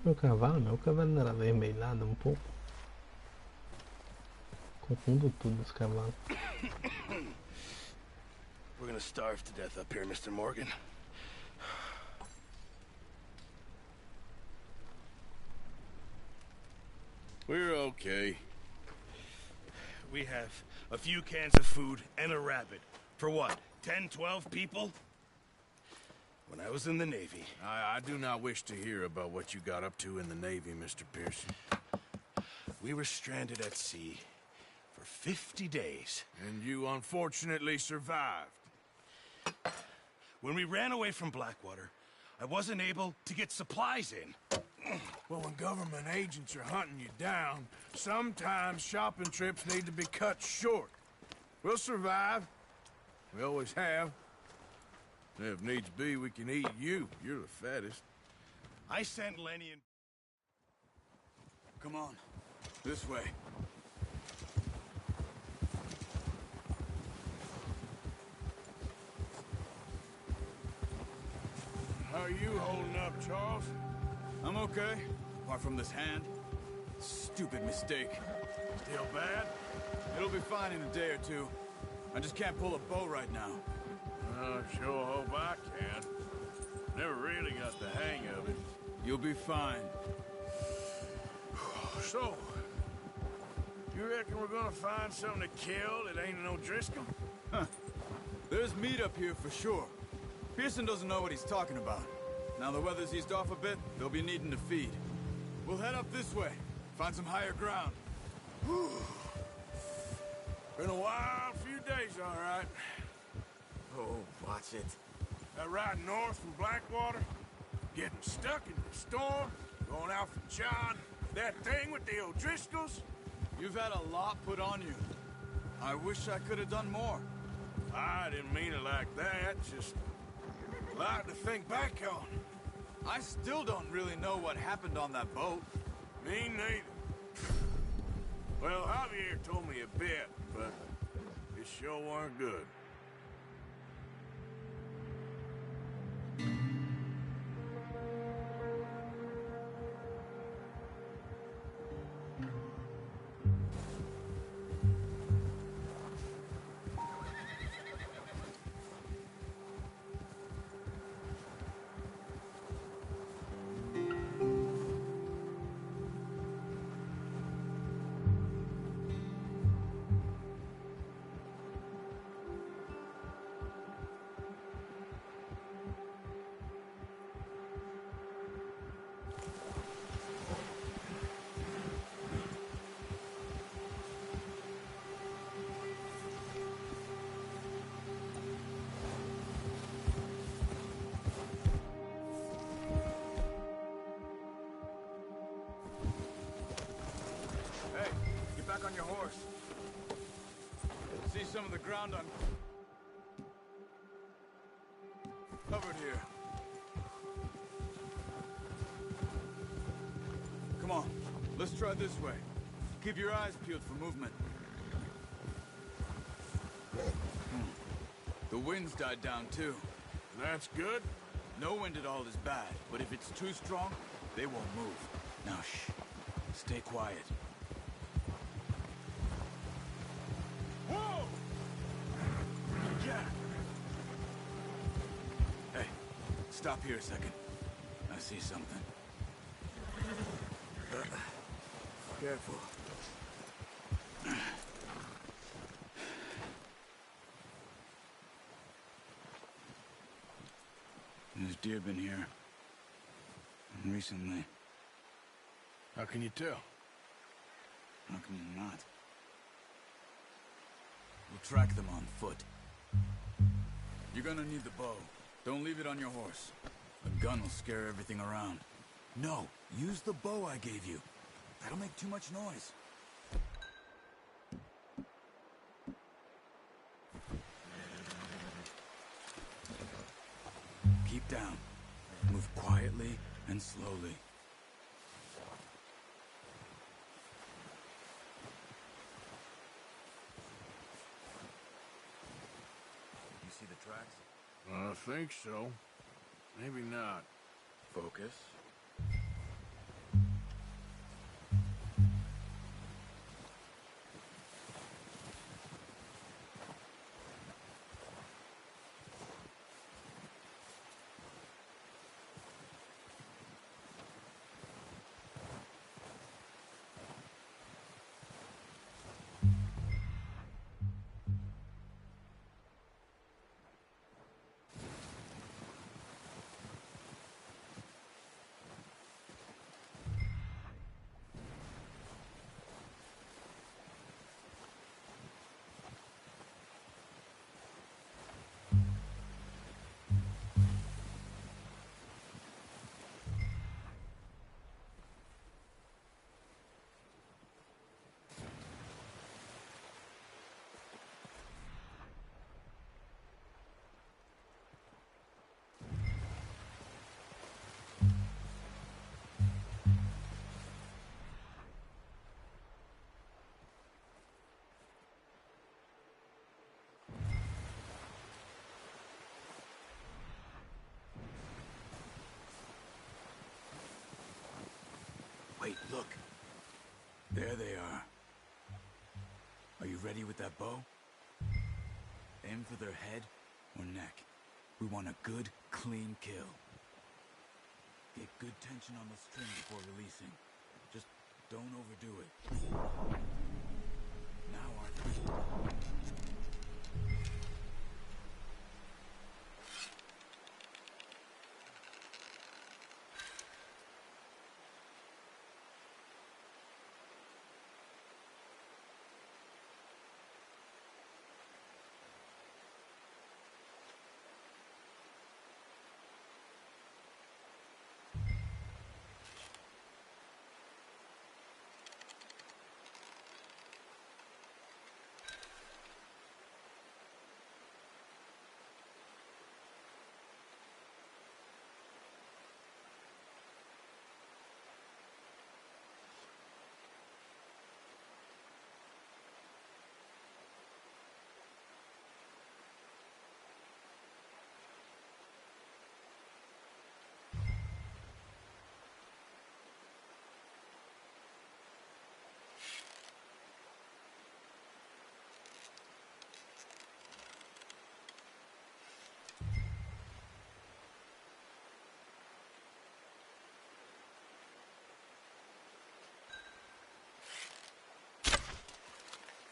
meu cavalo? Meu cavalo não era avermelhado um pouco? Confundo tudo os cavalos. We're gonna starve to death up here, Mr. Morgan. We're okay. We have a few cans of food and a rabbit. For what, 10, 12 people? When I was in the Navy... I do not wish to hear about what you got up to in the Navy, Mr. Pearson. We were stranded at sea for 50 days. And you unfortunately survived. When we ran away from Blackwater, I wasn't able to get supplies in. Well, when government agents are hunting you down, sometimes shopping trips need to be cut short. We'll survive. We always have. If needs be, we can eat you. You're the fattest. I sent Lenny and... Come on. This way. How are you holding up, Charles? I'm okay, apart from this hand. Stupid mistake. Still bad? It'll be fine in a day or two. I just can't pull a bow right now. Sure hope I can. Never really got the hang of it. You'll be fine. So, you reckon we're gonna find something to kill that ain't no Driscoll? Huh. There's meat up here for sure. Pearson doesn't know what he's talking about. Now the weather's eased off a bit, they'll be needing to feed. We'll head up this way, find some higher ground. Whew. Been a wild few days, all right. Oh, watch it. That ride north from Blackwater, getting stuck in the storm, going out for John, that thing with the O'Driscolls. You've had a lot put on you. I wish I could have done more. I didn't mean it like that, just a lot to think back on. I still don't really know what happened on that boat. Me neither. Well, Javier told me a bit, but it sure weren't good. Back on your horse. See some of the ground covered here. Come on, let's try this way. Keep your eyes peeled for movement. The wind's died down too. That's good. No wind at all is bad, but if it's too strong, they won't move. Now shh, stay quiet. Whoa! Yeah. Hey, stop here a second. I see something. Careful. There's deer been here. Recently. How can you tell? How can you not? We'll track them on foot. You're gonna need the bow. Don't leave it on your horse. A gun will scare everything around. No, use the bow I gave you. That'll make too much noise. Keep down. Move quietly and slowly. You see the tracks? I think so. Maybe not. Focus. Look. There they are. Are you ready with that bow? Aim for their head or neck. We want a good, clean kill. Get good tension on the string before releasing. Just don't overdo it. Now, Arthur.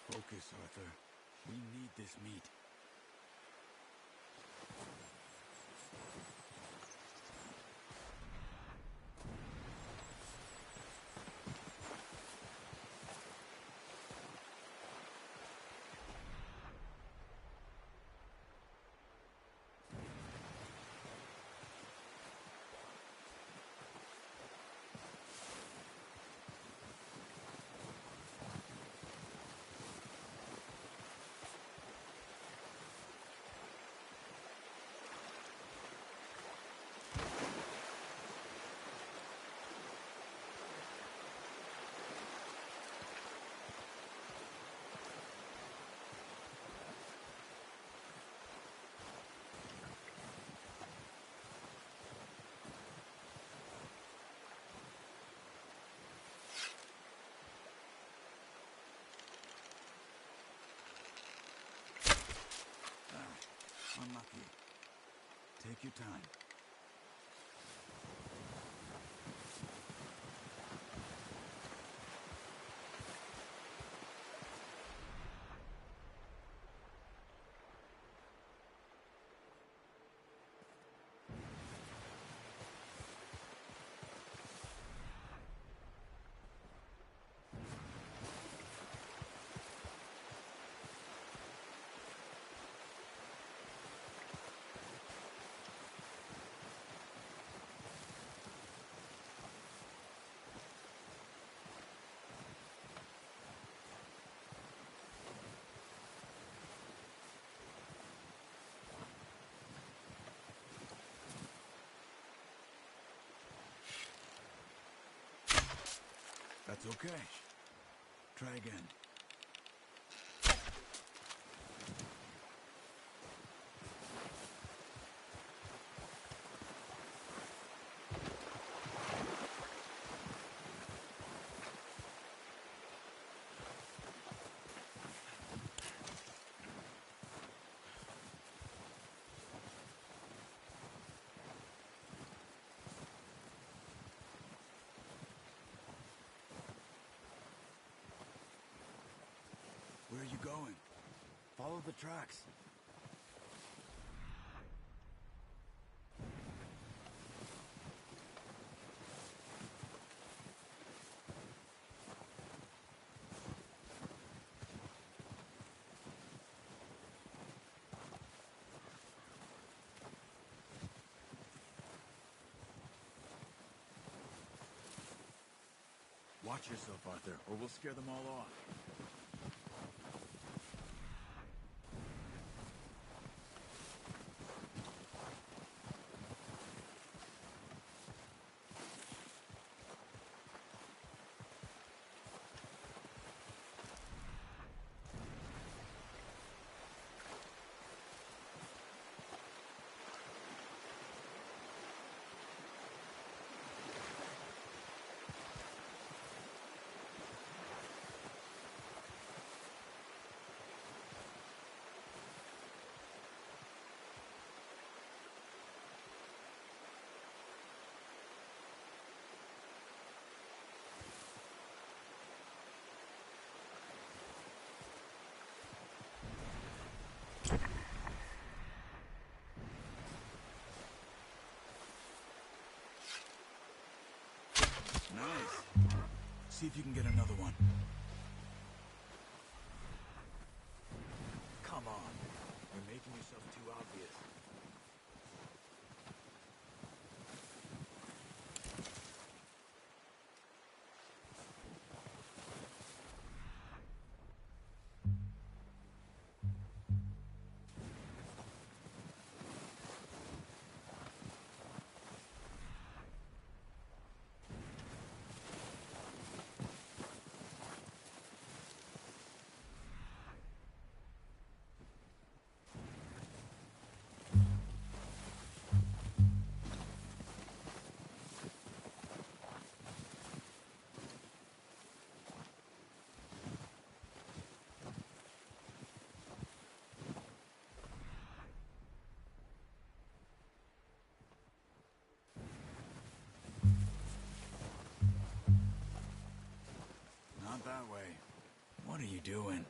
Focus, Arthur. We need this meat. Unlucky. Take your time. That's okay. Try again. Where are you going? Follow the tracks. Watch yourself, Arthur, or we'll scare them all off. Nice. See if you can get another one. Come on. You're making yourself too obvious. Not that way. What are you doing?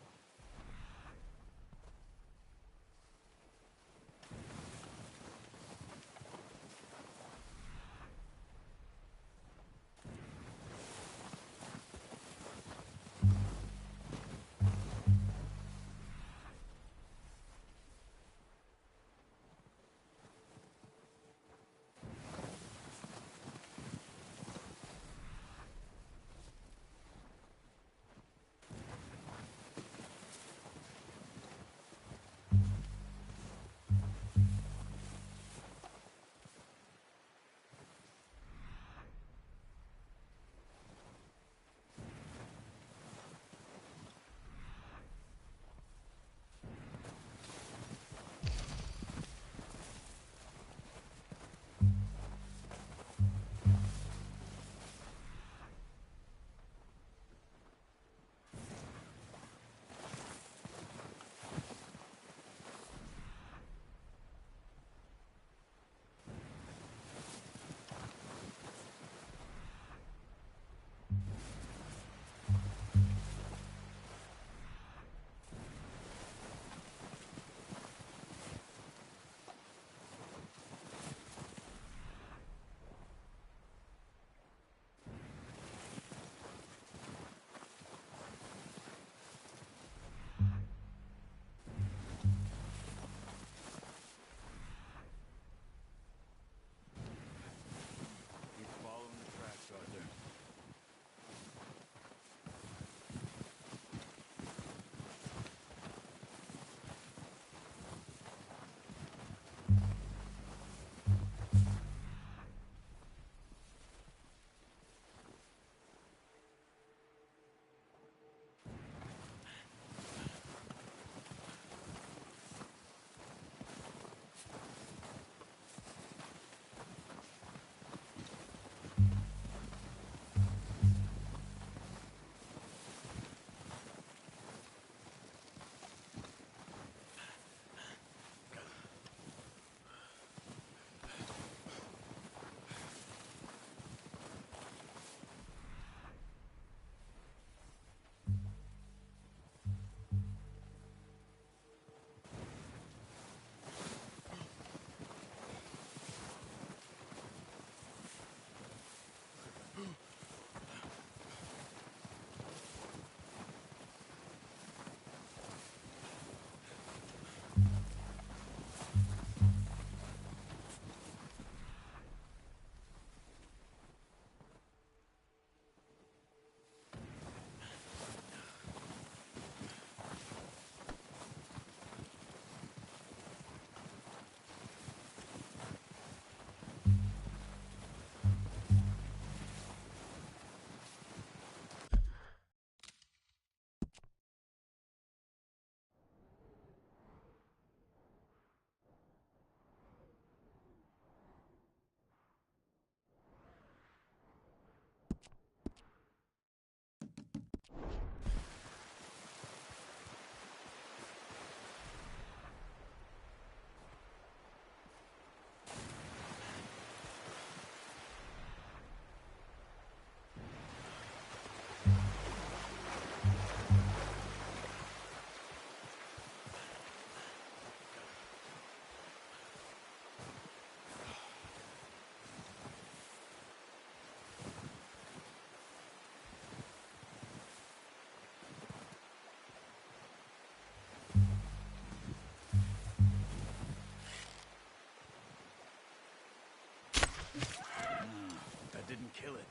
that didn't kill it.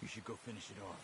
You should go finish it off.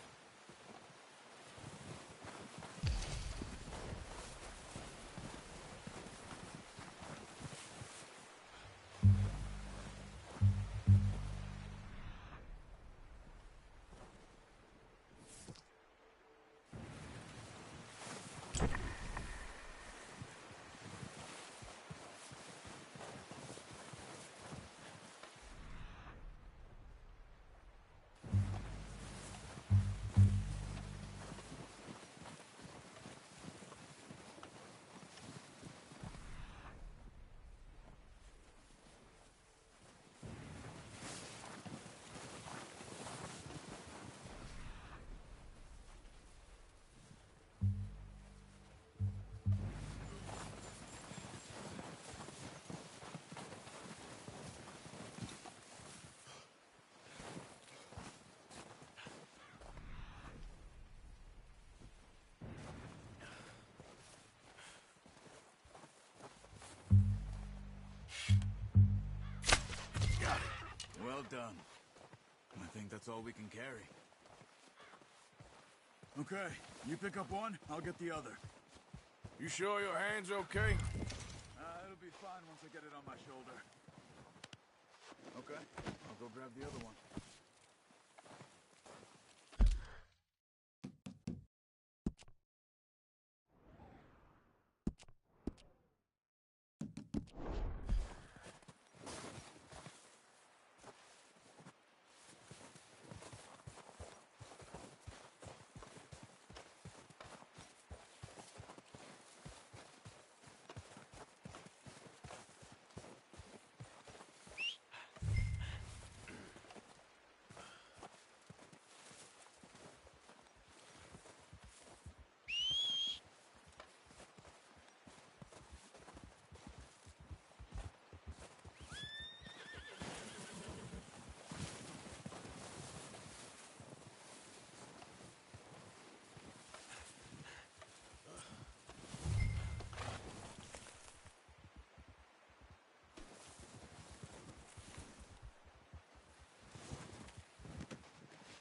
Well done. I think that's all we can carry. Okay, you pick up one, I'll get the other. You sure your hand's okay? It'll be fine once I get it on my shoulder. Okay, I'll go grab the other one.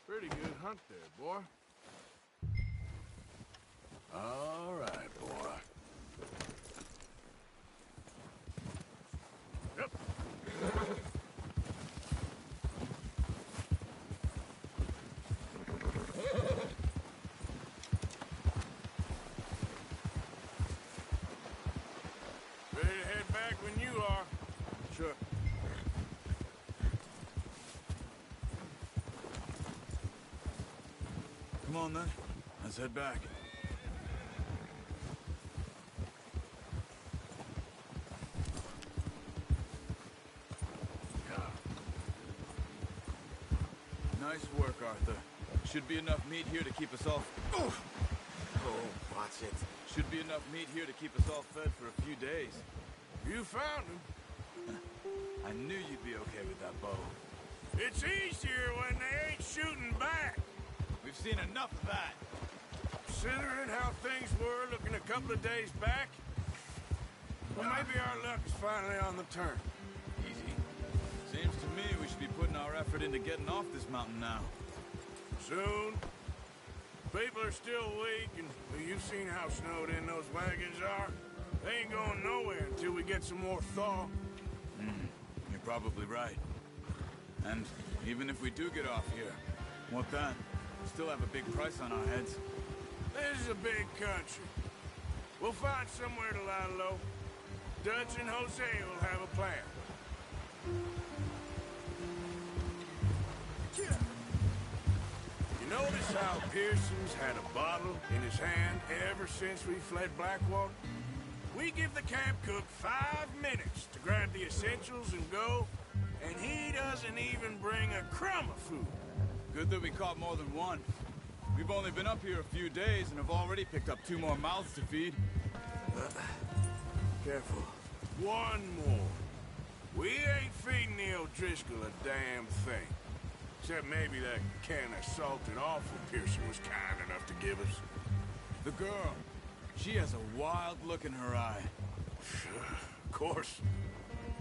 Pretty good hunt there, boy. All right, boy. Yep. Ready to head back when you are. Sure. Come on, then. Let's head back. Nice work, Arthur. Should be enough meat here to keep us all... Oh, watch it. Should be enough meat here to keep us all fed for a few days. You found him. I knew you'd be okay with that bow. It's easier when they ain't shooting back. We've seen enough of that. Considering how things were looking a couple of days back, well, maybe our luck is finally on the turn. Easy. Seems to me we should be putting our effort into getting off this mountain now. Soon. People are still weak, and well, you've seen how snowed in those wagons are. They ain't going nowhere until we get some more thaw. You're probably right. And even if we do get off here, what then? We still have a big price on our heads. This is a big country. We'll find somewhere to lie low. Dutch and Jose will have a plan. You notice how Pearson's had a bottle in his hand ever since we fled Blackwater? We give the camp cook 5 minutes to grab the essentials and go, and he doesn't even bring a crumb of food. Good that we caught more than one. We've only been up here a few days and have already picked up 2 more mouths to feed. Careful. One more. We ain't feeding the O'Driscoll a damn thing. Except maybe that can of salted offal Pearson was kind enough to give us. The girl. She has a wild look in her eye. Of course.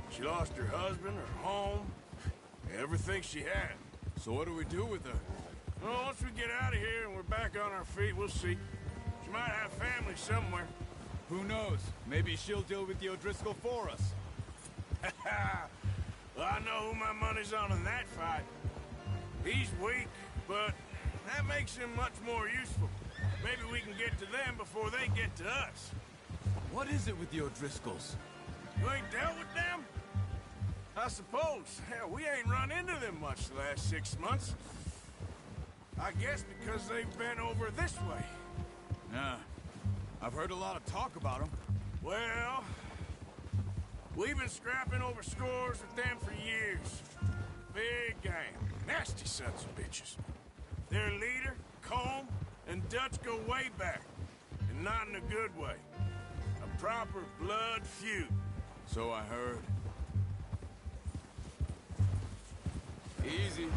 She lost her husband, her home, everything she had. So what do we do with her? Well, once we get out of here and we're back on our feet, we'll see. She might have family somewhere. Who knows? Maybe she'll deal with the O'Driscoll for us. Well, I know who my money's on in that fight. He's weak, but that makes him much more useful. Maybe we can get to them before they get to us. What is it with the O'Driscolls? You ain't dealt with them? I suppose. Hell, we ain't run into them much the last 6 months. I guess because they've been over this way. Yeah. I've heard a lot of talk about them. Well, we've been scrapping over scores with them for years. Big gang. Nasty sons of bitches. Their leader, Combe, and Dutch go way back. And not in a good way. A proper blood feud. So I heard. Easy.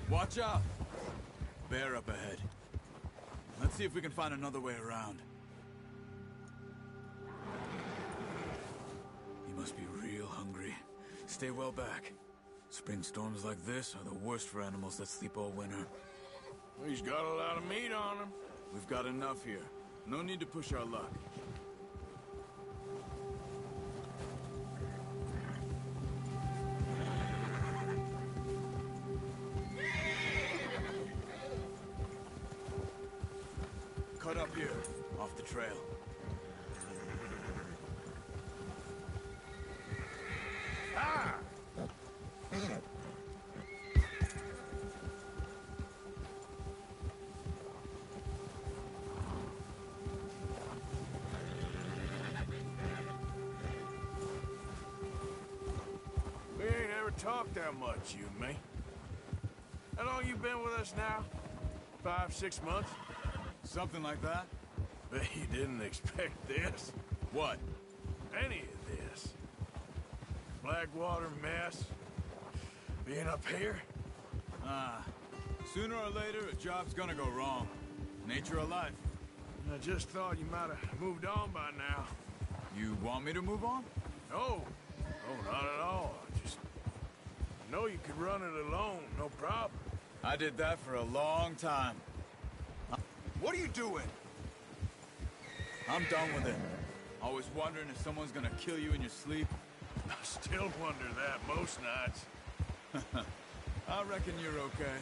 Watch out! Bear up ahead. Let's see if we can find another way around. He must be real hungry. Stay well back. Spring storms like this are the worst for animals that sleep all winter. He's got a lot of meat on him. We've got enough here. No need to push our luck. Cut up here, off the trail. Ah! We ain't ever talked that much, you and me. How long you been with us now? 5, 6 months? Something like that? Bet you didn't expect this. What? Any of this. Blackwater mess. Being up here. Sooner or later, a job's gonna go wrong. Nature of life. I just thought you might have moved on by now. You want me to move on? No. No, not at all. I know you could run it alone, no problem. I did that for a long time. What are you doing? I'm done with it. Always wondering if someone's gonna kill you in your sleep. I still wonder that most nights. I reckon you're okay.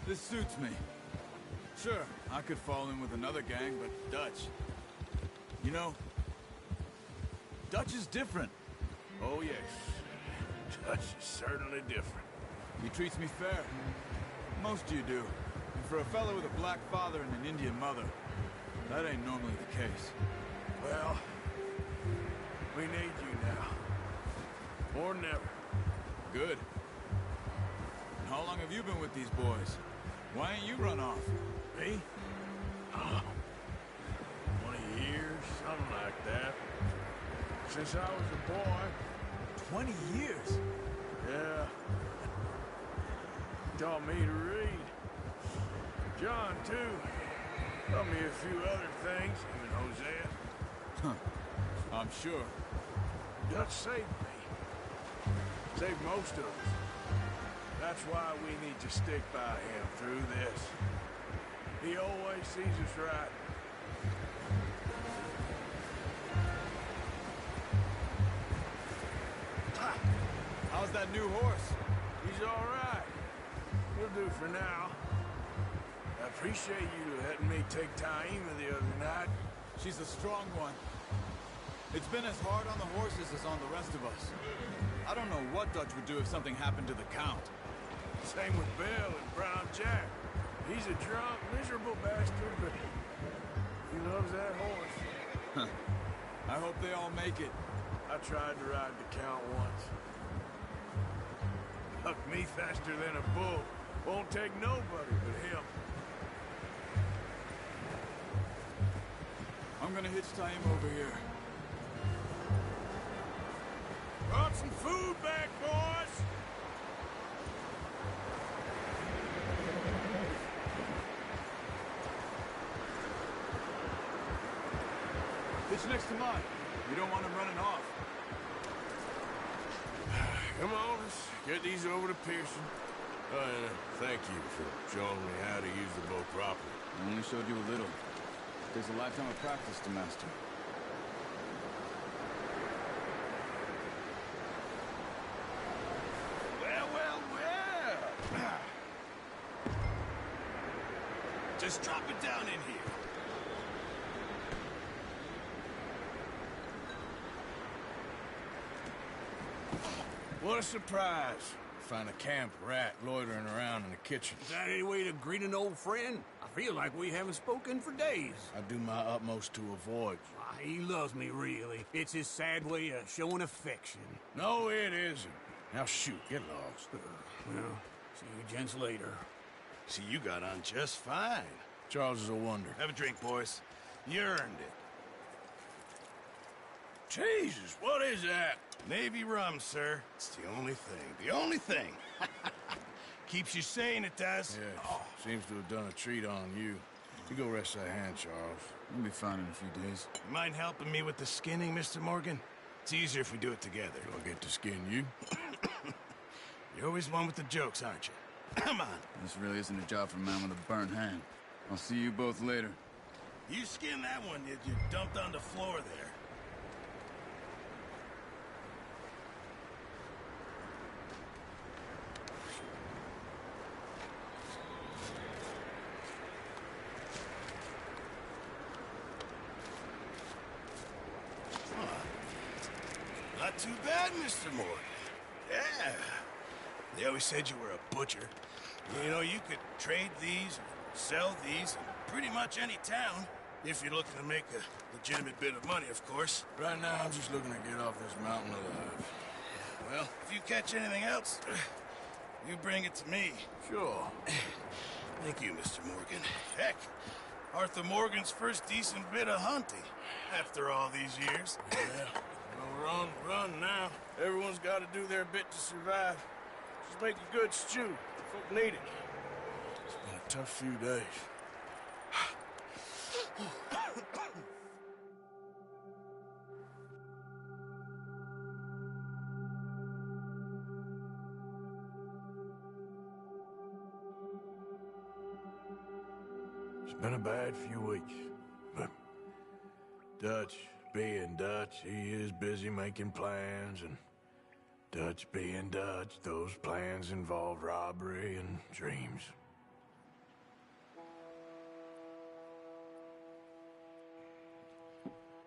This suits me. Sure, I could fall in with another gang, but Dutch... You know, Dutch is different. Oh, yes. Dutch is certainly different. He treats me fair. Most of you do. And for a fellow with a black father and an Indian mother, that ain't normally the case. Well, we need you now. More than ever. Good. And how long have you been with these boys? Why ain't you run off? Me? Oh, 20 years, something like that. Since I was a boy. 20 years? Yeah. Taught me to read. John, too. Taught me a few other things, him and Hosea. Huh. I'm sure. Dutch saved me. Saved most of us. That's why we need to stick by him through this. He always sees us right. How's that new horse? He's all right. He'll do for now. I appreciate you letting me take Taima the other night. She's a strong one. It's been as hard on the horses as on the rest of us. I don't know what Dutch would do if something happened to the Count. Same with Bill and Brown Jack. He's a drunk, miserable bastard, but he loves that horse. Huh. I hope they all make it. I tried to ride the Count once. Hucked me faster than a bull. Won't take nobody but him. I'm gonna hitch Taim over here. Brought some food back, boys! Hitch next to mine. You don't want him running off. Come on, let's get these over to Pearson. And thank you for showing me how to use the bow properly. I only showed you a little. Takes a lifetime of practice to master. Well, well, well. Just drop it down in here. What a surprise. Find a camp rat loitering around in the kitchen. Is that any way to greet an old friend? I feel like we haven't spoken for days. I do my utmost to avoid you. Ah, he loves me, really. It's his sad way of showing affection. No, it isn't. Now shoot, get lost. Well, see you gents later. See, you got on just fine. Charles is a wonder. Have a drink, boys. You earned it. Jesus, what is that? Navy rum, sir. It's the only thing. The only thing. Keeps you sane, it does. Yeah, seems to have done a treat on you. You go rest that hand, Charles. You'll be fine in a few days. You mind helping me with the skinning, Mr. Morgan? It's easier if we do it together. Do I get to skin you? You're always one with the jokes, aren't you? Come on. This really isn't a job for a man with a burnt hand. I'll see you both later. You skinned that one you dumped on the floor there. Not too bad, Mr. Morgan. Yeah. They always said you were a butcher. You know, you could trade these, sell these, in pretty much any town, if you're looking to make a legitimate bit of money, of course. Right now, I'm just looking to get off this mountain alive. Well, if you catch anything else, you bring it to me. Sure. Thank you, Mr. Morgan. Heck, Arthur Morgan's first decent bit of hunting, after all these years. Yeah. Well, run now. Everyone's got to do their bit to survive. Just make a good stew. Folk need it. It's been a tough few days. It's been a bad few weeks, but Dutch being Dutch, he is busy making plans, and Dutch being Dutch, those plans involve robbery and dreams.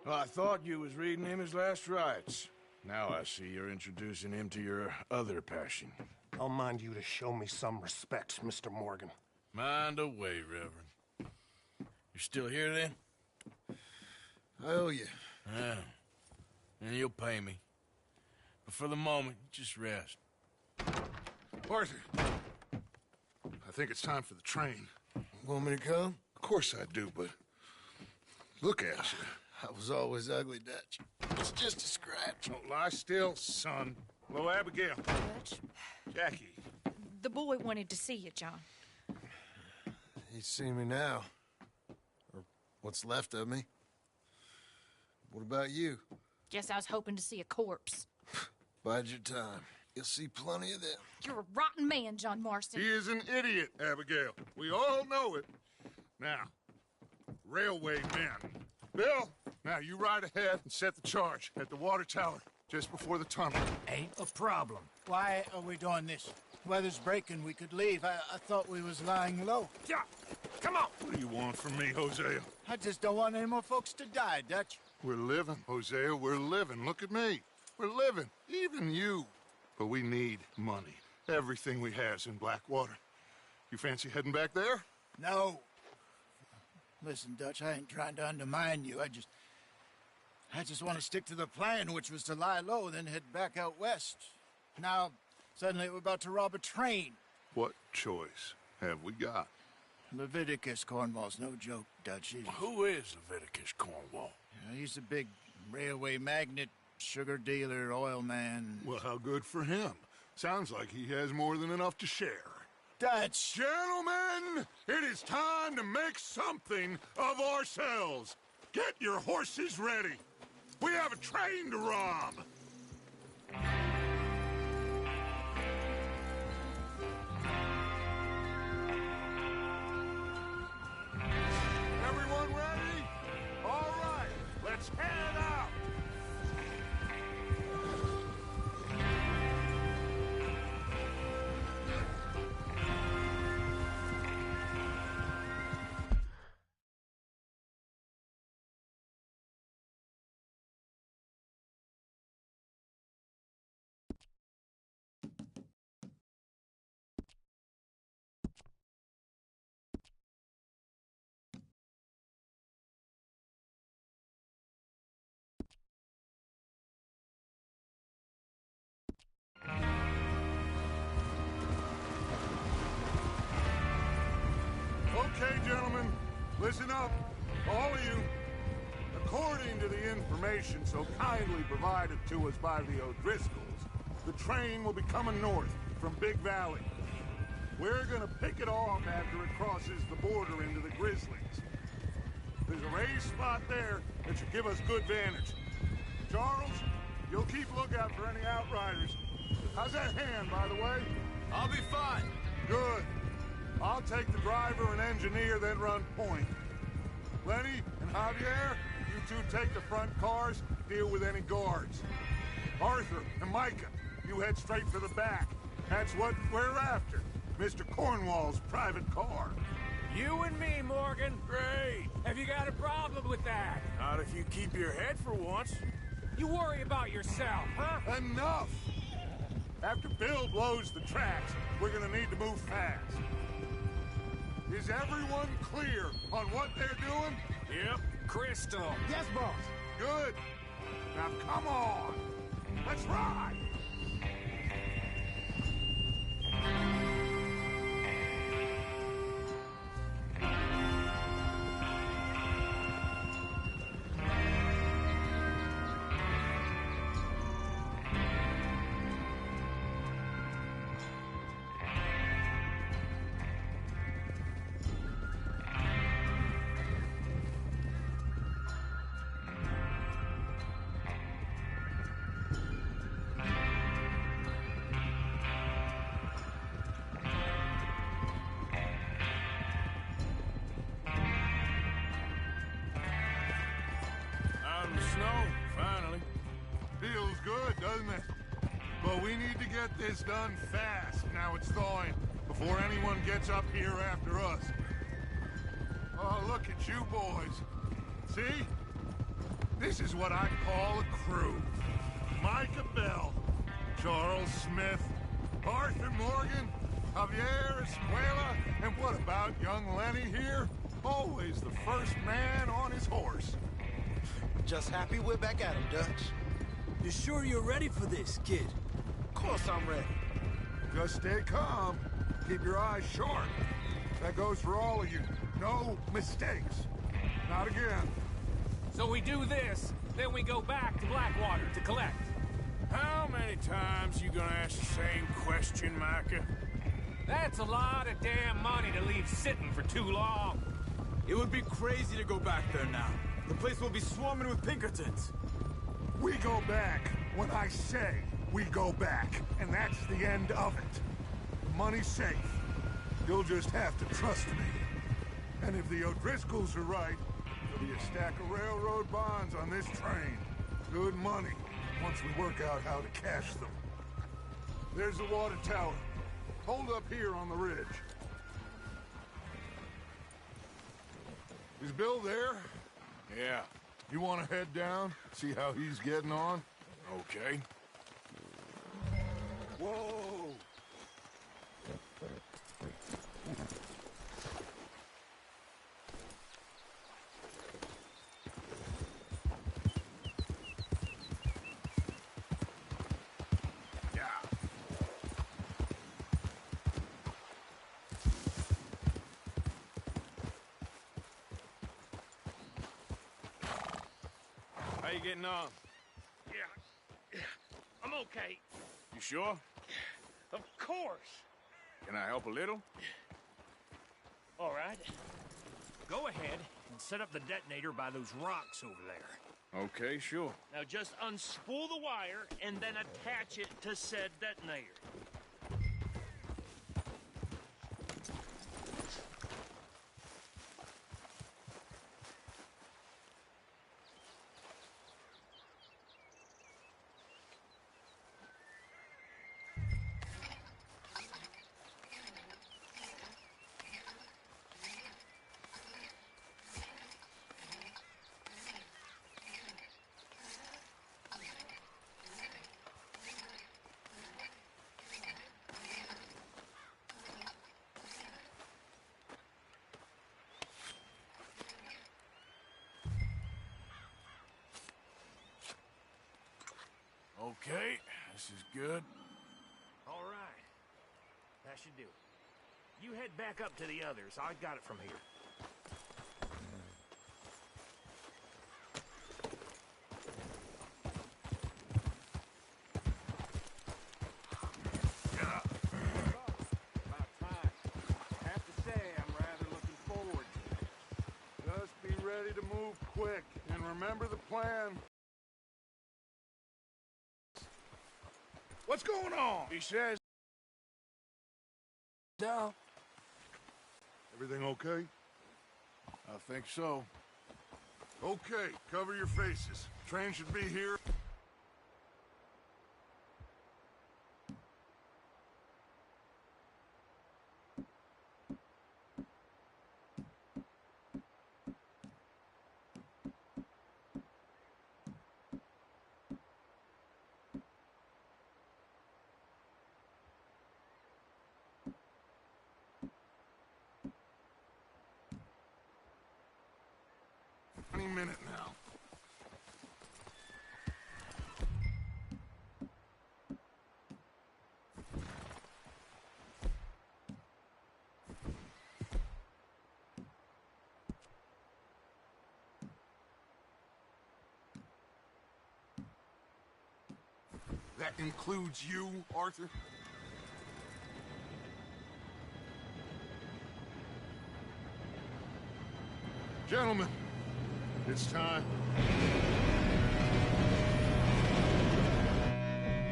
Well, I thought you was reading him his last rites. Now I see you're introducing him to your other passion. I'll mind you to show me some respect, Mr. Morgan. Mind away, Reverend. You're still here, then? I owe you. Yeah. And you'll pay me. But for the moment, just rest. Arthur, I think it's time for the train. Want me to come? Of course I do, but look at you. I was always ugly, Dutch. It's just a scratch. Don't lie still, son. Hello, Abigail. Dutch, Jackie. the boy wanted to see you, John. He's seen me now. Or what's left of me. What about you? Guess I was hoping to see a corpse. Bide your time. You'll see plenty of them. You're a rotten man, John Marston. He is an idiot, Abigail. We all know it. Now, railway men. Bill, now you ride ahead and set the charge at the water tower just before the tunnel. Ain't a problem. Why are we doing this? Weather's breaking. We could leave. I thought we was lying low. Yeah, come on. What do you want from me, Hosea? I just don't want any more folks to die, Dutch. We're living, Hosea. We're living. Look at me. We're living. Even you. But we need money. Everything we has in Blackwater. You fancy heading back there? No. Listen, Dutch, I ain't trying to undermine you. I just want to stick to the plan, which was to lie low, then head back out west. Now, suddenly we're about to rob a train. What choice have we got? Leviticus Cornwall's no joke, Dutch. Who is Leviticus Cornwall? He's a big railway magnate, sugar dealer, oil man. Well, how good for him. Sounds like he has more than enough to share. Dutch! Gentlemen, it is time to make something of ourselves. Get your horses ready. We have a train to rob. listen up, all of you. According to the information so kindly provided to us by the O'Driscolls, the train will be coming north from Big Valley. We're gonna pick it off after it crosses the border into the Grizzlies. There's a raised spot there that should give us good vantage. Charles, you'll keep lookout for any outriders. How's that hand, by the way? I'll be fine. Good. I'll take the driver and engineer, then run point. Lenny and Javier, you two take the front cars, deal with any guards. Arthur and Micah, you head straight for the back. That's what we're after. Mr. Cornwall's private car. You and me, Morgan. Great. Have you got a problem with that? Not if you keep your head for once. You worry about yourself, huh? Enough! After Bill blows the tracks, we're gonna need to move fast. Is everyone clear on what they're doing? Yep. Crystal. Yes, boss. Good. Now come on. Let's ride. Feels good, doesn't it? But we need to get this done fast, now it's thawing, before anyone gets up here after us. Oh, look at you boys. See? This is what I call a crew. Micah Bell, Charles Smith, Arthur Morgan, Javier Escuela, and what about young Lenny here? Always the first man on his horse. Just happy we're back at him, Dutch. You sure you're ready for this, kid? Of course I'm ready. Just stay calm. Keep your eyes sharp. That goes for all of you. No mistakes. Not again. So we do this, then we go back to Blackwater to collect. How many times you gonna ask the same question, Micah? That's a lot of damn money to leave sitting for too long. It would be crazy to go back there now. The place will be swarming with Pinkertons. We go back when I say we go back, and that's the end of it. The money's safe. You'll just have to trust me. And if the O'Driscolls are right, there'll be a stack of railroad bonds on this train. Good money, once we work out how to cash them. There's the water tower. Hold up here on the ridge. Is Bill there? Yeah. You want to head down, see how he's getting on? Okay. Whoa! How you getting on? Yeah, I'm okay. You sure? Of course. Can I help a little? All right. Go ahead and set up the detonator by those rocks over there. Okay, sure. Now just unspool the wire and then attach it to said detonator. Okay, this is good. All right. That should do it. You head back up to the others. I got it from here. ready to move quick, and remember the plan. What's going on? He says... Down. Everything okay? I think so. Okay, cover your faces. Train should be here. Any minute now. That includes you, Arthur? Gentlemen, it's time.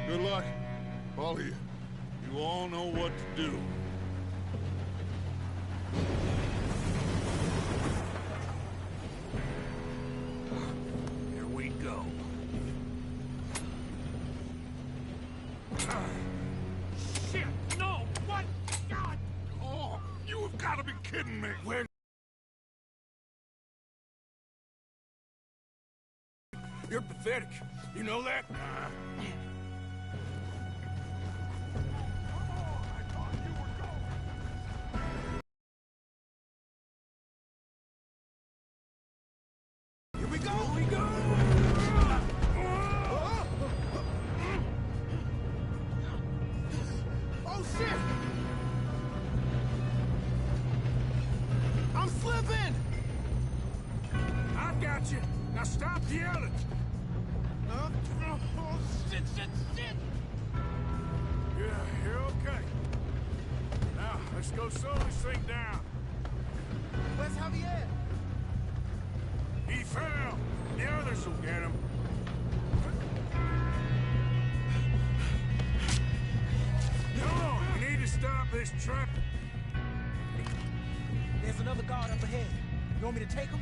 Good luck, all of you. You all know what to do. Here we go. Shit! No! What? God! Oh, you have got to be kidding me. Where... You're pathetic. You know that? Here we go! Here we go! Oh, shit! I'm slipping! I got you. Now stop yelling! Oh, shit, shit, shit! Yeah, you're okay. Now, let's go slowly straight down. Where's Javier? He fell. The others will get him. Come on, we need to stop this trap. There's another guard up ahead. You want me to take him?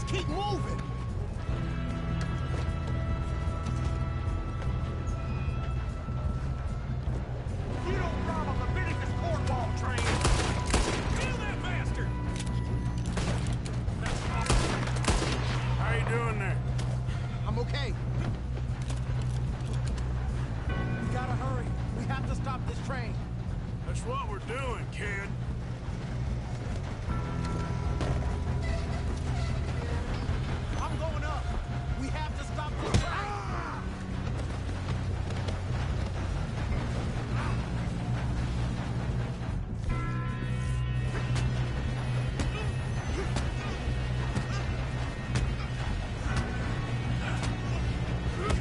Keep moving! You don't rob a Leviticus cornball train! Kill that bastard! How you doing there? I'm okay. We gotta hurry. We have to stop this train. That's what we're doing, kid. I'm going up. We have to stop this train.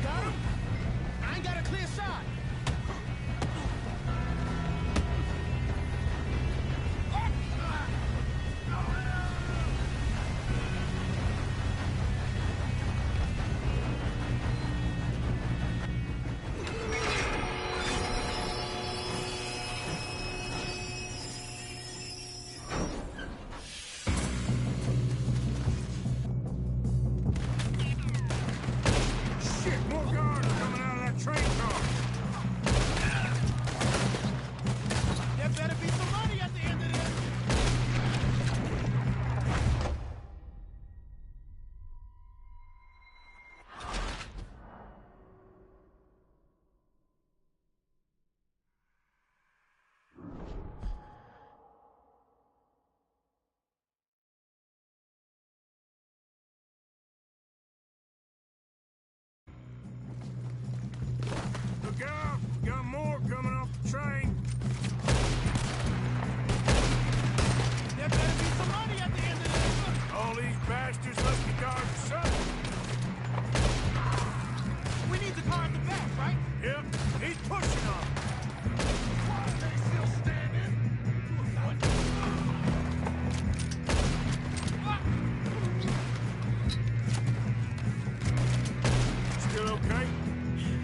Got him? I ain't got a clear shot. Look out! Got more coming off the train. There better be some money at the end of this. All these bastards must be guarding something. We need the car at the back, right? Yep, he's pushing on. Why are they still standing? Still okay?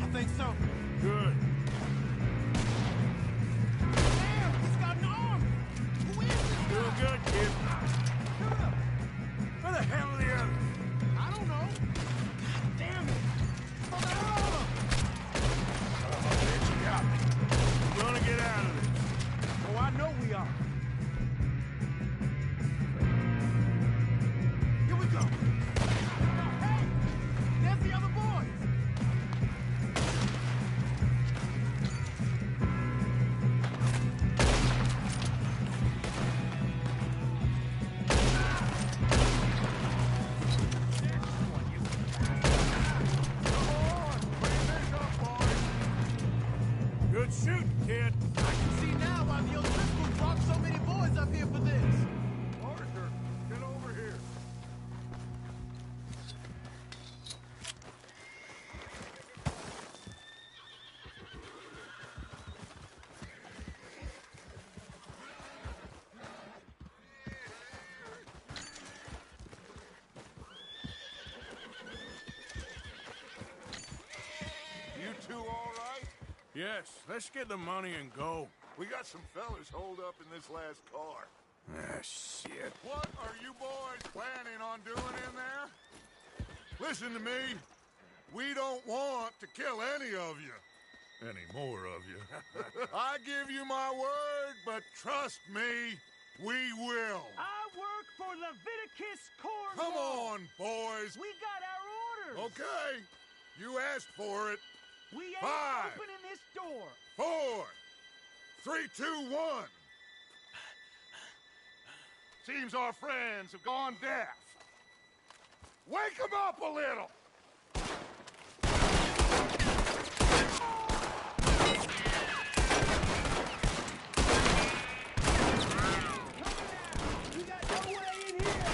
I think so. Good. Damn, he's got an arm. Who is this guy? Doing good, kid. Shoot him. Where the hell are the others? I don't know. God damn it. Oh, the hell! Bitch, you got me. We're gonna get out of this. Oh, I know we are. Here we go. Hey! There's the other boys! Good shooting, kid. I can see now why the O'Driscoll brought so many boys up here for this. Arthur, get over here. You two all right? Yes, let's get the money and go. We got some fellas holed up in this last car. Ah, shit. What are you boys planning on doing in there? Listen to me. We don't want to kill any of you. Any more of you. I give you my word, but trust me, we will. I work for Leviticus Corps. Come on, boys. We got our orders. Okay. You asked for it. We ain't 5, opening this door. 4, 3, 2, 1. Seems our friends have gone deaf. Wake them up a little. We got no way in here.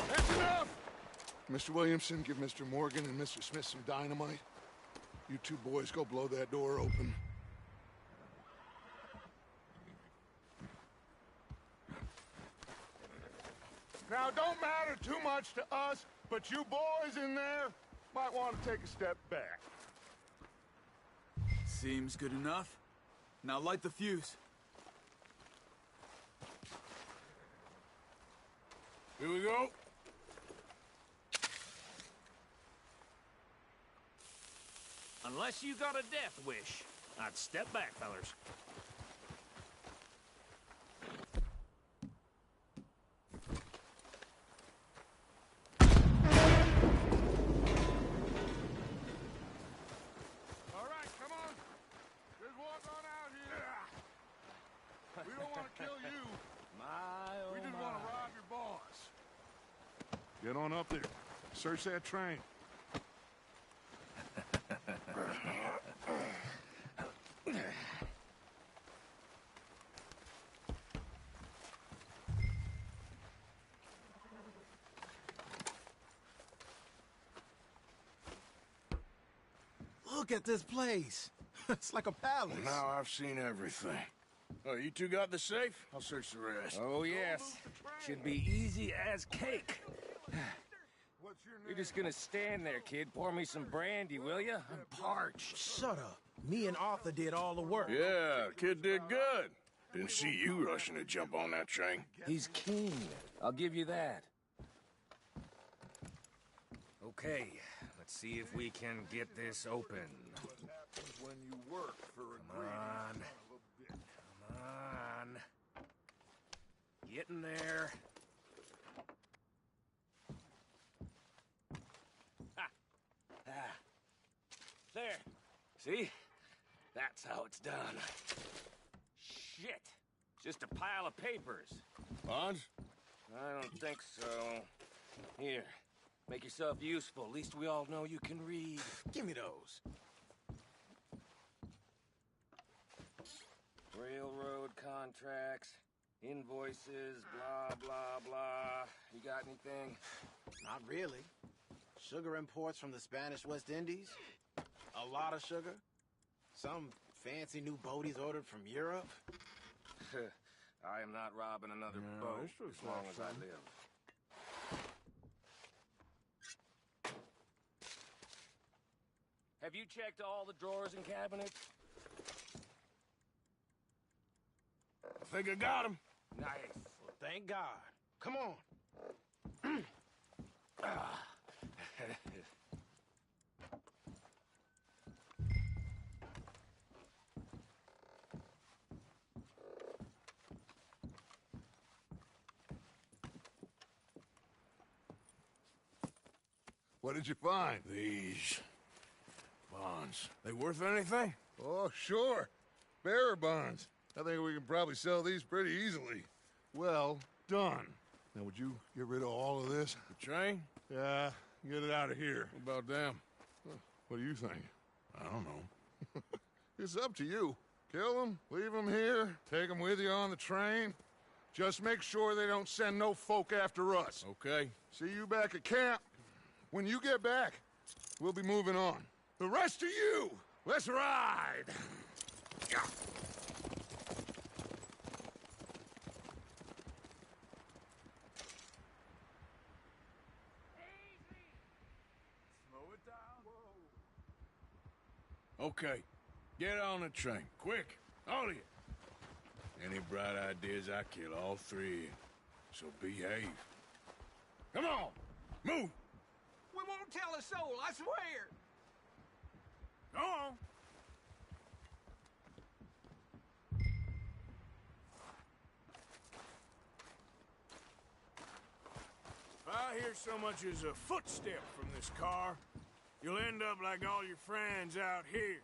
That's enough. Mr. Williamson, give Mr. Morgan and Mr. Smith some dynamite. You two boys go blow that door open. Now, don't matter too much to us, but you boys in there might want to take a step back. Seems good enough. Now light the fuse. Here we go. Unless you got a death wish, I'd step back, fellers. All right, come on. Just walk on out here. We don't want to kill you. We just want to rob your boss. Get on up there. Search that train. Look at this place. It's like a palace. Now I've seen everything. Oh, you two got the safe? I'll search the rest. Oh, yes. Should be easy as cake. What's your name? You're just gonna stand there, kid. Pour me some brandy, will you? I'm parched. Shut up. Me and Arthur did all the work. Yeah, kid did good. Didn't see you rushing to jump on that train. He's keen. I'll give you that. Okay, let's see if we can get this open. When you work for a Come on. Come on. Get in there. Ha. Ah. There. See? That's how it's done. Shit. Just a pile of papers. Bonds? I don't think so. Here. Make yourself useful. At least we all know you can read. Give me those. Railroad contracts, invoices, blah, blah, blah. You got anything? Not really. Sugar imports from the Spanish West Indies. A lot of sugar. Some fancy new boat he's ordered from Europe. I am not robbing another boat as long as I live. Have you checked all the drawers and cabinets? I think I got him. Nice. Well, thank God. Come on. What did you find? These bonds. They worth anything? Oh, sure. Bearer bonds. I think we can probably sell these pretty easily. Well done. Now, would you get rid of all of this? The train? Yeah, get it out of here. What about them? What do you think? I don't know. It's up to you. Kill them, leave them here, take them with you on the train. Just make sure they don't send no folk after us. Okay. See you back at camp. When you get back, we'll be moving on. The rest of you, let's ride! Yeah. Slow it down. Whoa. Okay. Get on the train. Quick. All of you. Any bright ideas, I kill all three. So behave. Come on. Move. We won't tell a soul, I swear. Go on. If I hear so much as a footstep from this car, you'll end up like all your friends out here.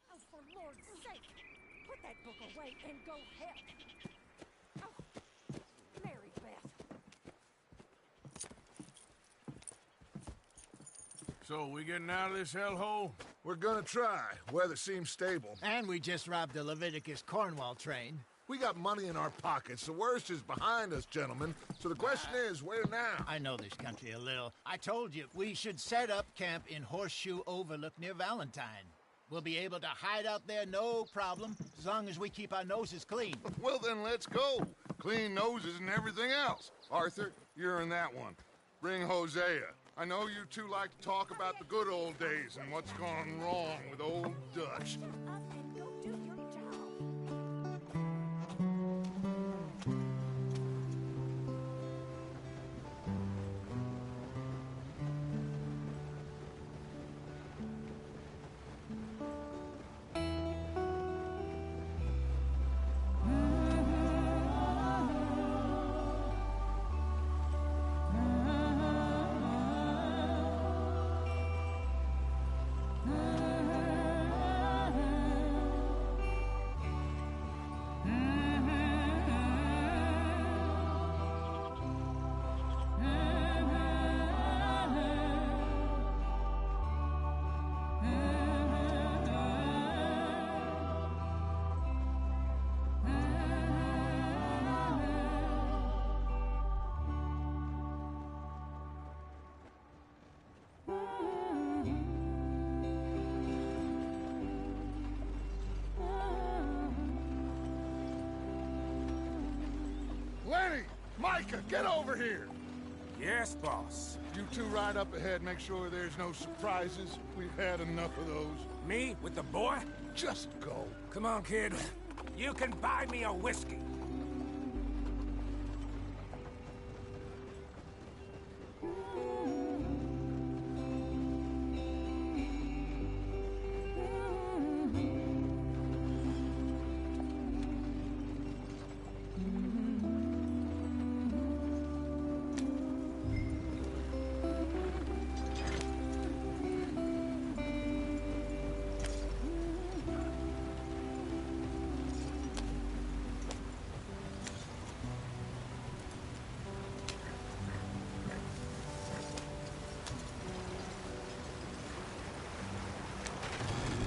Oh, for Lord's sake! Put that book away and go help! Oh, Mary Beth. So, we getting out of this hellhole? We're gonna try. Weather seems stable. And we just robbed the Leviticus Cornwall train. We got money in our pockets. The worst is behind us, gentlemen. So the question is, where now? I know this country a little. I told you, we should set up camp in Horseshoe Overlook near Valentine. We'll be able to hide out there no problem, as long as we keep our noses clean. Well, then let's go. Clean noses and everything else. Arthur, you're in that one. Bring Hosea. I know you two like to talk about the good old days and what's gone wrong with old Dutch. Micah, get over here! Yes, boss. You two ride up ahead, make sure there's no surprises. We've had enough of those. Me with the boy? Just go. Come on, kid. You can buy me a whiskey.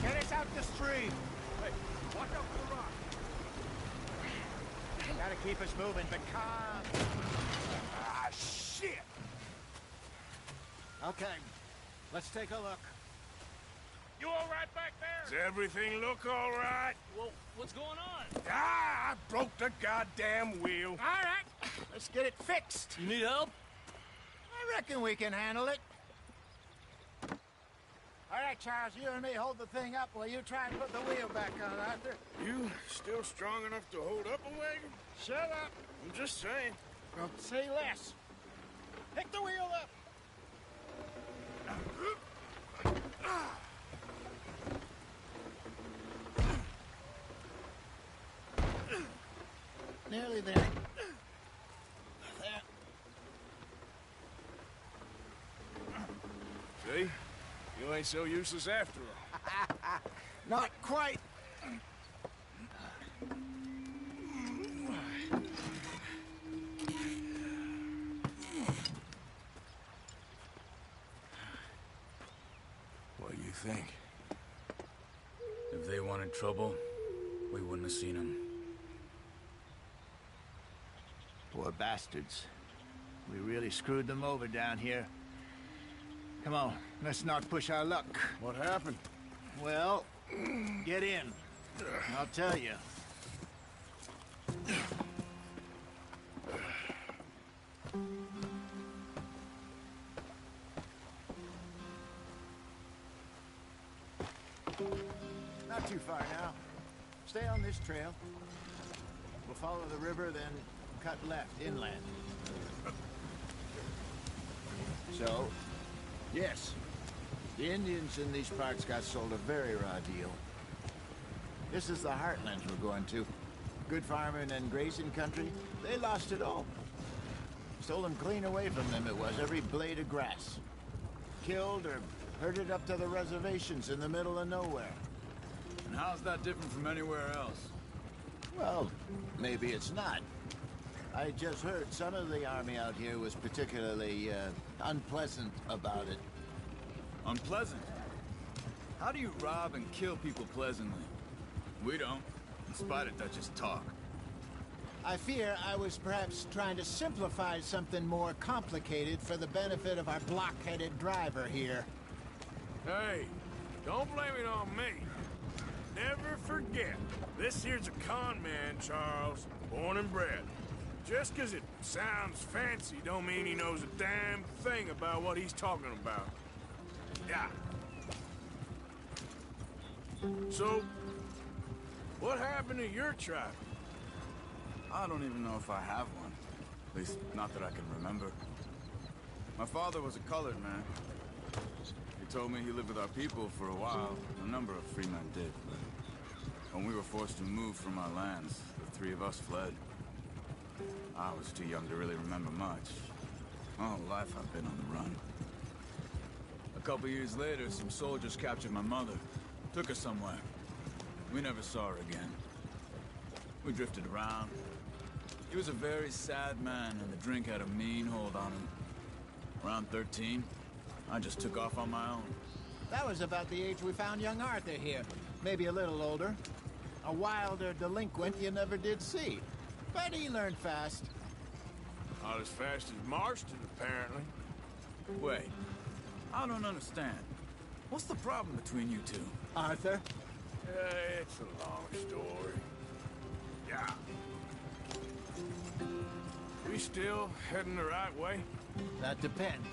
Get us out the stream. Hey, watch out for the rock. Gotta keep us moving, but calm. Ah, shit! Okay, let's take a look. You all right back there? Does everything look all right? Well, what's going on? Ah, I broke the goddamn wheel. All right, let's get it fixed. You need help? I reckon we can handle it. All right, Charles, you and me hold the thing up while you try and put the wheel back on, Arthur. You still strong enough to hold up a wagon? Shut up. I'm just saying. Don't say less. Pick the wheel up. Nearly there. There. See? You ain't so useless after all. Not quite. What do you think? If they wanted trouble, we wouldn't have seen them. Poor bastards. We really screwed them over down here. Come on, let's not push our luck. What happened? Well, get in. I'll tell you. Not too far now. Stay on this trail. We'll follow the river, then cut left, inland. So, yes, the Indians in these parts got sold a very raw deal. This is the heartlands we're going to. Good farming and grazing country, they lost it all. Stolen clean away from them it was, every blade of grass. Killed or herded up to the reservations in the middle of nowhere. And how's that different from anywhere else? Well, maybe it's not. I just heard some of the army out here was particularly, unpleasant about it. Unpleasant? How do you rob and kill people pleasantly? We don't, in spite of Dutch's talk. I fear I was perhaps trying to simplify something more complicated for the benefit of our block-headed driver here. Hey, don't blame it on me. Never forget, this here's a con man, Charles, born and bred. Just 'cause it sounds fancy don't mean he knows a damn thing about what he's talking about. Yeah. So, what happened to your tribe? I don't even know if I have one. At least, not that I can remember. My father was a colored man. He told me he lived with our people for a while. A number of free men did, but when we were forced to move from our lands, the three of us fled. I was too young to really remember much. My whole life I've been on the run. A couple years later, some soldiers captured my mother. Took her somewhere. We never saw her again. We drifted around. He was a very sad man, and the drink had a mean hold on him. Around 13, I just took off on my own. That was about the age we found young Arthur here. Maybe a little older. A wilder delinquent you never did see. But he learned fast. Not as fast as Marston, apparently. Wait, I don't understand. What's the problem between you two? Arthur? It's a long story. Yeah. We still heading the right way? That depends.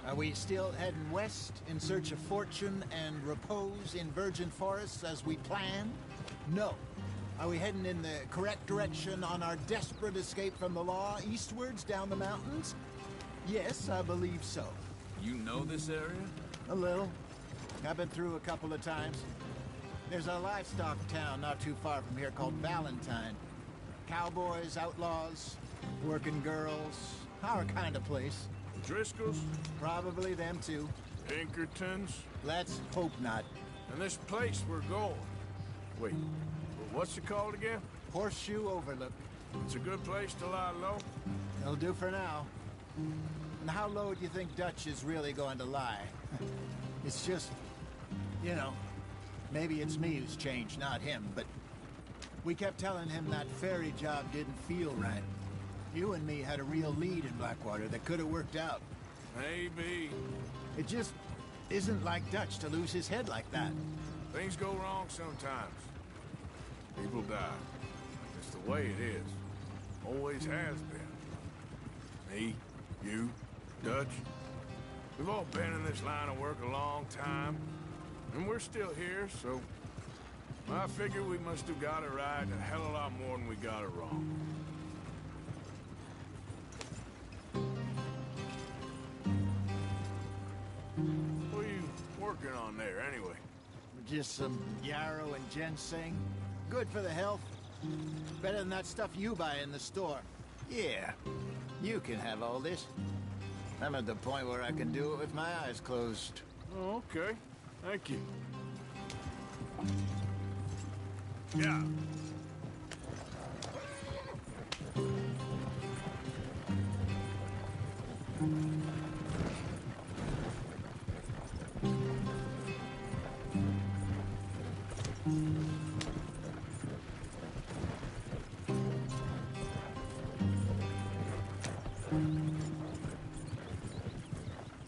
Are we still heading west in search of fortune and repose in virgin forests as we planned? No. Are we heading in the correct direction on our desperate escape from the law eastwards down the mountains? Yes, I believe so. You know this area? A little. I've been through a couple of times. There's a livestock town not too far from here called Valentine. Cowboys, outlaws, working girls, our kind of place. Driscolls? Probably them too. Pinkertons? Let's hope not. And this place we're going. Wait, what's it called again? Horseshoe Overlook. It's a good place to lie low? It'll do for now. And how low do you think Dutch is really going to lie? It's just, you know, maybe it's me who's changed, not him, but we kept telling him that ferry job didn't feel right. You and me had a real lead in Blackwater that could have worked out. Maybe. It just isn't like Dutch to lose his head like that. Things go wrong sometimes. People die. It's the way it is. Always has been. Me, you, Dutch. We've all been in this line of work a long time. And we're still here, so I figure we must have got it right a hell of a lot more than we got it wrong. What are you working on there, anyway? Just some yarrow and ginseng. Good for the health. Better than that stuff you buy in the store. Yeah, you can have all this. I'm at the point where I can do it with my eyes closed. Oh, okay. Thank you. Yeah.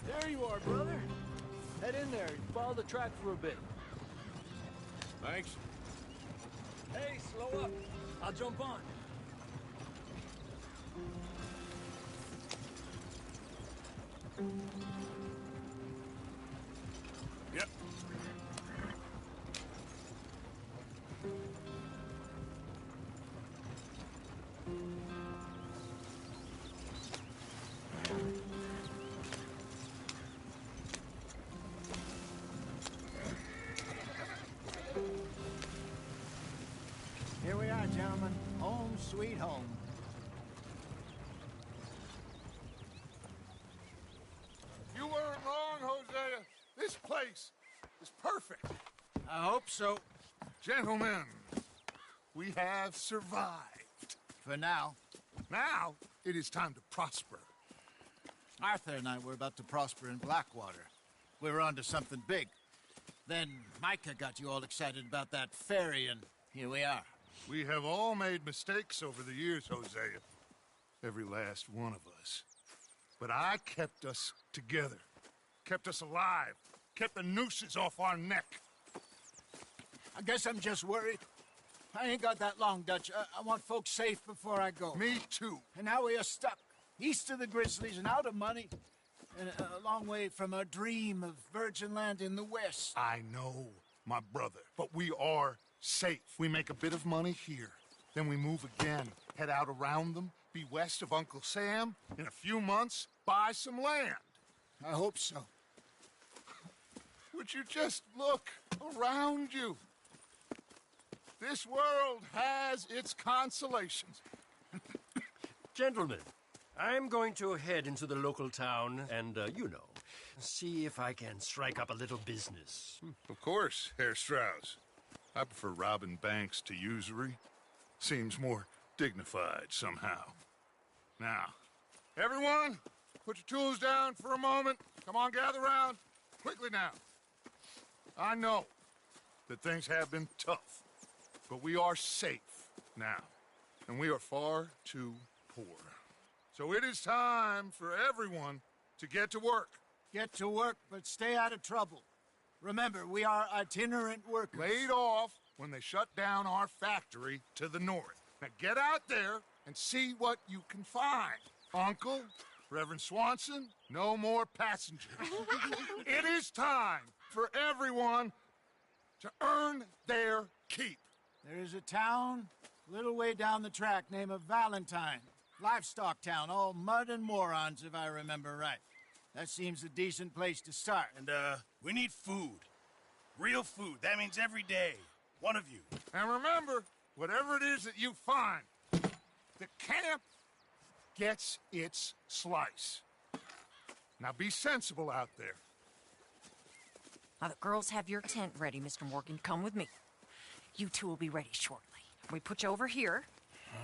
There you are, brother. Head in there and follow the track for a bit. Thanks. Hey, slow up. I'll jump on. Yep. Here we are, gentlemen. Home sweet home. You weren't wrong, Hosea. This place is perfect. I hope so. Gentlemen, we have survived. For now. Now, it is time to prosper. Arthur and I were about to prosper in Blackwater. We were onto something big. Then Micah got you all excited about that ferry, and here we are. We have all made mistakes over the years, Hosea. Every last one of us. But I kept us together. Kept us alive. Kept the nooses off our neck. I guess I'm just worried. I ain't got that long, Dutch. I want folks safe before I go. Me too. And now we are stuck. East of the Grizzlies and out of money. And a long way from our dream of virgin land in the west. I know, my brother. But we are safe. We make a bit of money here. Then we move again. Head out around them. Be west of Uncle Sam. In a few months, buy some land. I hope so. Would you just look around you? This world has its consolations. Gentlemen, I'm going to head into the local town and, see if I can strike up a little business. Of course, Herr Strauss. I prefer robbing banks to usury. Seems more dignified somehow. Now, everyone, put your tools down for a moment. Come on, gather round. Quickly now. I know that things have been tough, but we are safe now, and we are far too poor. So it is time for everyone to get to work. Get to work, but stay out of trouble. Remember, we are itinerant workers. Laid off when they shut down our factory to the north. Now get out there and see what you can find. Uncle, Reverend Swanson, no more passengers. It is time for everyone to earn their keep. There's a town a little way down the track named Valentine. Livestock town, all mud and morons, if I remember right. That seems a decent place to start. And, we need food. Real food. That means every day. One of you. And remember, whatever it is that you find, the camp gets its slice. Now be sensible out there. Now the girls have your tent ready, Mr. Morgan. Come with me. You two will be ready shortly. We put you over here.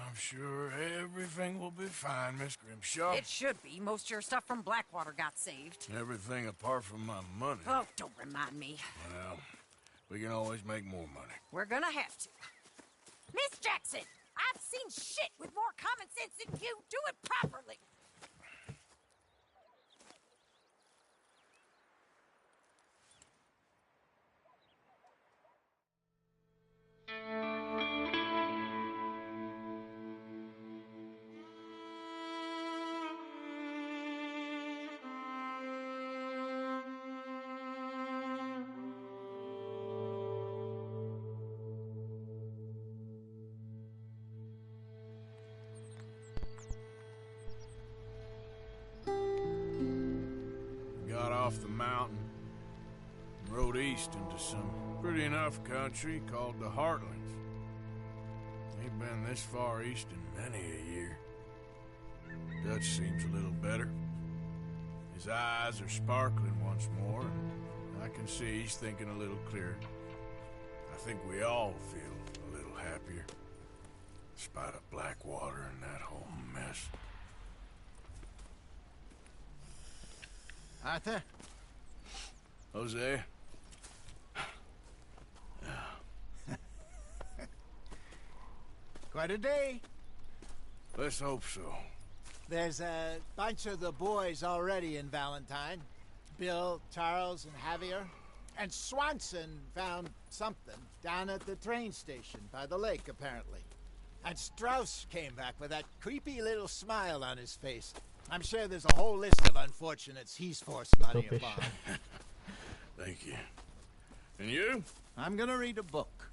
I'm sure everything will be fine, Miss Grimshaw. It should be. Most of your stuff from Blackwater got saved. Everything apart from my money. Oh, don't remind me. Well, we can always make more money. We're gonna have to. Miss Jackson, I've seen shit with more common sense than you. Do it properly. Got off the mountain and rode east into some pretty enough country called the Heartlands. Ain't been this far east in many a year. Dutch seems a little better. His eyes are sparkling once more, and I can see he's thinking a little clearer. I think we all feel a little happier, in spite of Blackwater and that whole mess. Arthur? Jose? Quite a day. Let's hope so. There's a bunch of the boys already in Valentine. Bill, Charles, and Javier. And Swanson found something down at the train station by the lake, apparently. And Strauss came back with that creepy little smile on his face. I'm sure there's a whole list of unfortunates he's forced money upon. Thank you. And you? I'm gonna read a book.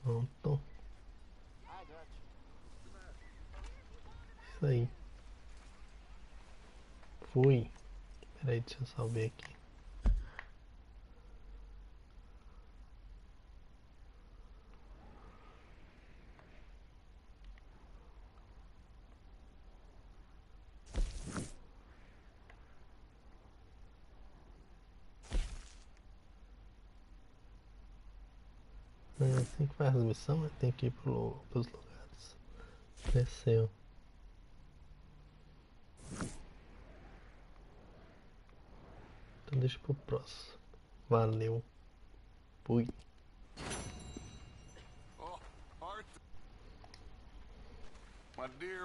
Pronto. Isso aí. Fui. Peraí, deixa eu só ver aqui. Assim que faz a missão, tem que ir pros lugares. Desceu. Então deixa pro próximo. Valeu. Fui. Oh, Arthur. My dear